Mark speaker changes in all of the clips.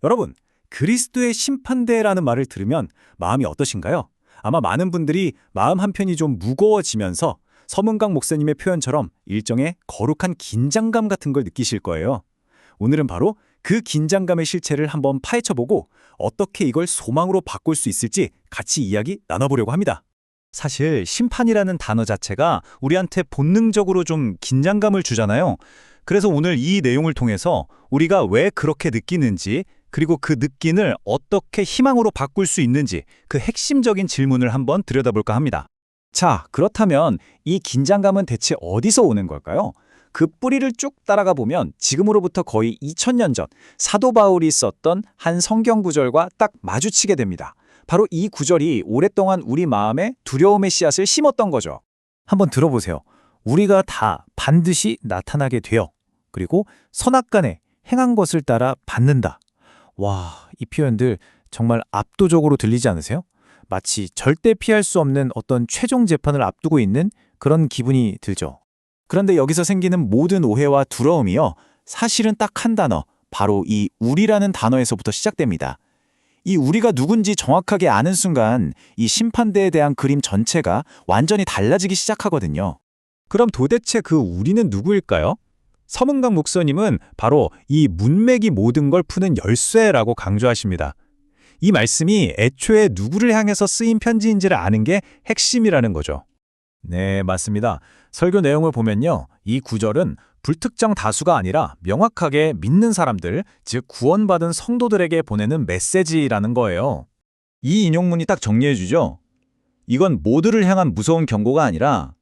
Speaker 1: 여러분, 그리스도의 심판대라는 말을 들으면 마음이 어떠신가요? 아마 많은 분들이 마음 한편이 좀 무거워지면서 서문강 목사님의 표현처럼 일종의 거룩한 긴장감 같은 걸 느끼실 거예요. 오늘은 바로 그 긴장감의 실체를 한번 파헤쳐보고 어떻게 이걸 소망으로 바꿀 수 있을지 같이 이야기 나눠보려고 합니다. 사실 심판이라는 단어 자체가 우리한테 본능적으로 좀 긴장감을 주잖아요. 그래서 오늘 이 내용을 통해서 우리가 왜 그렇게 느끼는지, 그리고 그 느낌을 어떻게 희망으로 바꿀 수 있는지 그 핵심적인 질문을 한번 들여다볼까 합니다. 자, 그렇다면 이 긴장감은 대체 어디서 오는 걸까요? 그 뿌리를 쭉 따라가 보면 지금으로부터 거의 2000년 전 사도 바울이 썼던 한 성경 구절과 딱 마주치게 됩니다. 바로 이 구절이 오랫동안 우리 마음에 두려움의 씨앗을 심었던 거죠. 한번 들어보세요. 우리가 다 반드시 나타나게 되어 그리고 선악간에 행한 것을 따라 받는다. 와, 이 표현들 정말 압도적으로 들리지 않으세요? 마치 절대 피할 수 없는 어떤 최종 재판을 앞두고 있는 그런 기분이 들죠. 그런데 여기서 생기는 모든 오해와 두려움이요, 사실은 딱 한 단어, 바로 이 우리라는 단어에서부터 시작됩니다. 이 우리가 누군지 정확하게 아는 순간 이 심판대에 대한 그림 전체가 완전히 달라지기 시작하거든요. 그럼 도대체 그 우리는 누구일까요? 서문강 목사님은 바로 이 문맥이 모든 걸 푸는 열쇠라고 강조하십니다. 이 말씀이 애초에 누구를 향해서 쓰인 편지인지를 아는 게 핵심이라는 거죠. 네, 맞습니다. 설교 내용을 보면요, 이 구절은 불특정 다수가 아니라 명확하게 믿는 사람들, 즉 구원받은 성도들에게 보내는 메시지라는 거예요. 이 인용문이 딱 정리해주죠. 이건 모두를 향한 무서운 경고가 아니라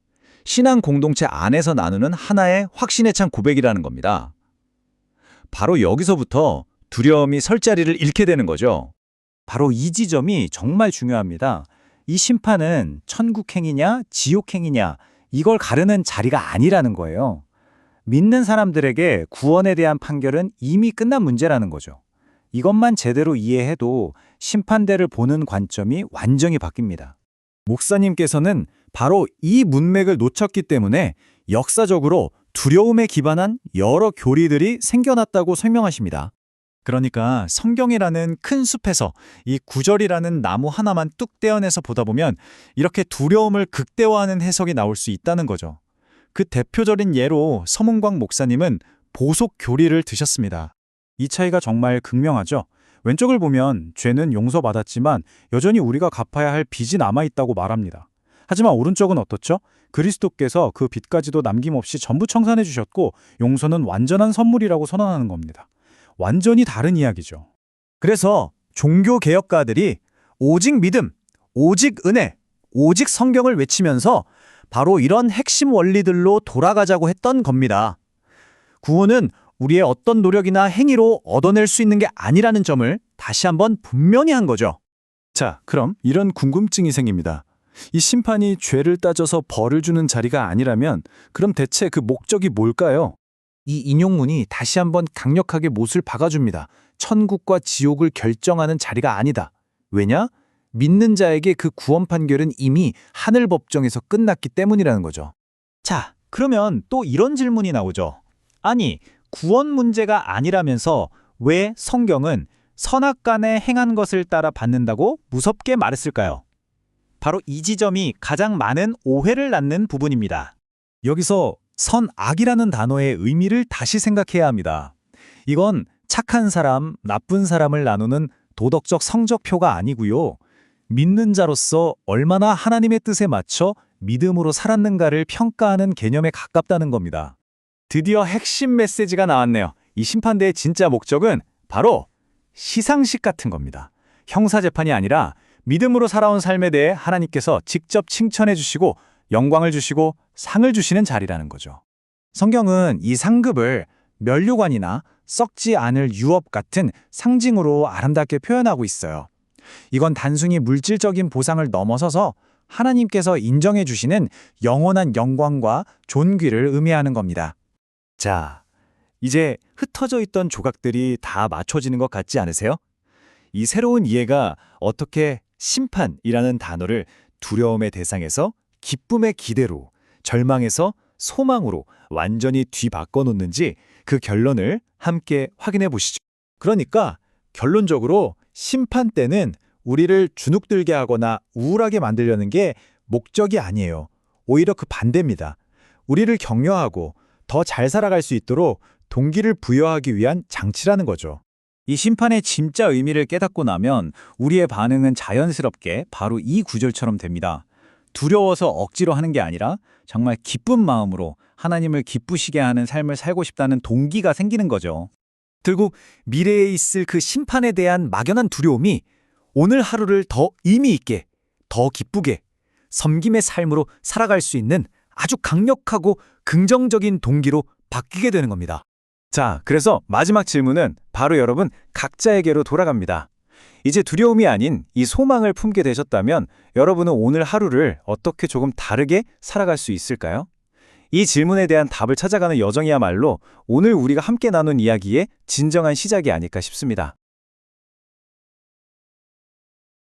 Speaker 1: 신앙 공동체 안에서 나누는 하나의 확신에 찬 고백이라는 겁니다. 바로 여기서부터 두려움이 설 자리를 잃게 되는 거죠. 바로 이 지점이 정말 중요합니다. 이 심판은 천국행이냐 지옥행이냐 이걸 가르는 자리가 아니라는 거예요. 믿는 사람들에게 구원에 대한 판결은 이미 끝난 문제라는 거죠. 이것만 제대로 이해해도 심판대를 보는 관점이 완전히 바뀝니다. 목사님께서는 바로 이 문맥을 놓쳤기 때문에 역사적으로 두려움에 기반한 여러 교리들이 생겨났다고 설명하십니다. 그러니까 성경이라는 큰 숲에서 이 구절이라는 나무 하나만 뚝 떼어내서 보다 보면 이렇게 두려움을 극대화하는 해석이 나올 수 있다는 거죠. 그 대표적인 예로 서문광 목사님은 보속 교리를 드셨습니다. 이 차이가 정말 극명하죠. 왼쪽을 보면 죄는 용서받았지만 여전히 우리가 갚아야 할 빚이 남아있다고 말합니다. 하지만 오른쪽은 어떻죠? 그리스도께서 그 빚까지도 남김없이 전부 청산해 주셨고 용서는 완전한 선물이라고 선언하는 겁니다. 완전히 다른 이야기죠. 그래서 종교개혁가들이 오직 믿음, 오직 은혜, 오직 성경을 외치면서 바로 이런 핵심 원리들로 돌아가자고 했던 겁니다. 구원은 우리의 어떤 노력이나 행위로 얻어낼 수 있는 게 아니라는 점을 다시 한번 분명히 한 거죠. 자, 그럼 이런 궁금증이 생깁니다. 이 심판이 죄를 따져서 벌을 주는 자리가 아니라면 그럼 대체 그 목적이 뭘까요? 이 인용문이 다시 한번 강력하게 못을 박아줍니다. 천국과 지옥을 결정하는 자리가 아니다. 왜냐? 믿는 자에게 그 구원 판결은 이미 하늘 법정에서 끝났기 때문이라는 거죠. 자, 그러면 또 이런 질문이 나오죠. 아니, 구원 문제가 아니라면서 왜 성경은 선악간에 행한 것을 따라 받는다고 무섭게 말했을까요? 바로 이 지점이 가장 많은 오해를 낳는 부분입니다. 여기서 선악이라는 단어의 의미를 다시 생각해야 합니다. 이건 착한 사람, 나쁜 사람을 나누는 도덕적 성적표가 아니고요. 믿는 자로서 얼마나 하나님의 뜻에 맞춰 믿음으로 살았는가를 평가하는 개념에 가깝다는 겁니다. 드디어 핵심 메시지가 나왔네요. 이 심판대의 진짜 목적은 바로 시상식 같은 겁니다. 형사재판이 아니라 믿음으로 살아온 삶에 대해 하나님께서 직접 칭찬해 주시고 영광을 주시고 상을 주시는 자리라는 거죠. 성경은 이 상급을 면류관이나 썩지 않을 유업 같은 상징으로 아름답게 표현하고 있어요. 이건 단순히 물질적인 보상을 넘어서서 하나님께서 인정해 주시는 영원한 영광과 존귀를 의미하는 겁니다. 자, 이제 흩어져 있던 조각들이 다 맞춰지는 것 같지 않으세요? 이 새로운 이해가 어떻게 심판이라는 단어를 두려움의 대상에서 기쁨의 기대로, 절망에서 소망으로 완전히 뒤바꿔 놓는지 그 결론을 함께 확인해 보시죠. 그러니까
Speaker 2: 결론적으로 심판 때는 우리를 주눅들게 하거나 우울하게 만들려는 게 목적이 아니에요. 오히려 그 반대입니다. 우리를 격려하고 더 잘 살아갈 수 있도록 동기를 부여하기 위한 장치라는 거죠.
Speaker 1: 이 심판의 진짜 의미를 깨닫고 나면 우리의 반응은 자연스럽게 바로 이 구절처럼 됩니다. 두려워서 억지로 하는 게 아니라 정말 기쁜 마음으로 하나님을 기쁘시게 하는 삶을 살고 싶다는 동기가 생기는 거죠. 결국 미래에 있을 그 심판에 대한 막연한 두려움이 오늘 하루를 더 의미 있게, 더 기쁘게, 섬김의 삶으로 살아갈 수 있는 아주 강력하고 긍정적인 동기로 바뀌게 되는 겁니다. 자, 그래서 마지막 질문은 바로 여러분 각자에게로 돌아갑니다. 이제 두려움이 아닌 이 소망을 품게 되셨다면 여러분은 오늘 하루를 어떻게 조금 다르게 살아갈 수 있을까요? 이 질문에 대한 답을 찾아가는 여정이야말로 오늘 우리가 함께 나눈 이야기의 진정한 시작이 아닐까 싶습니다.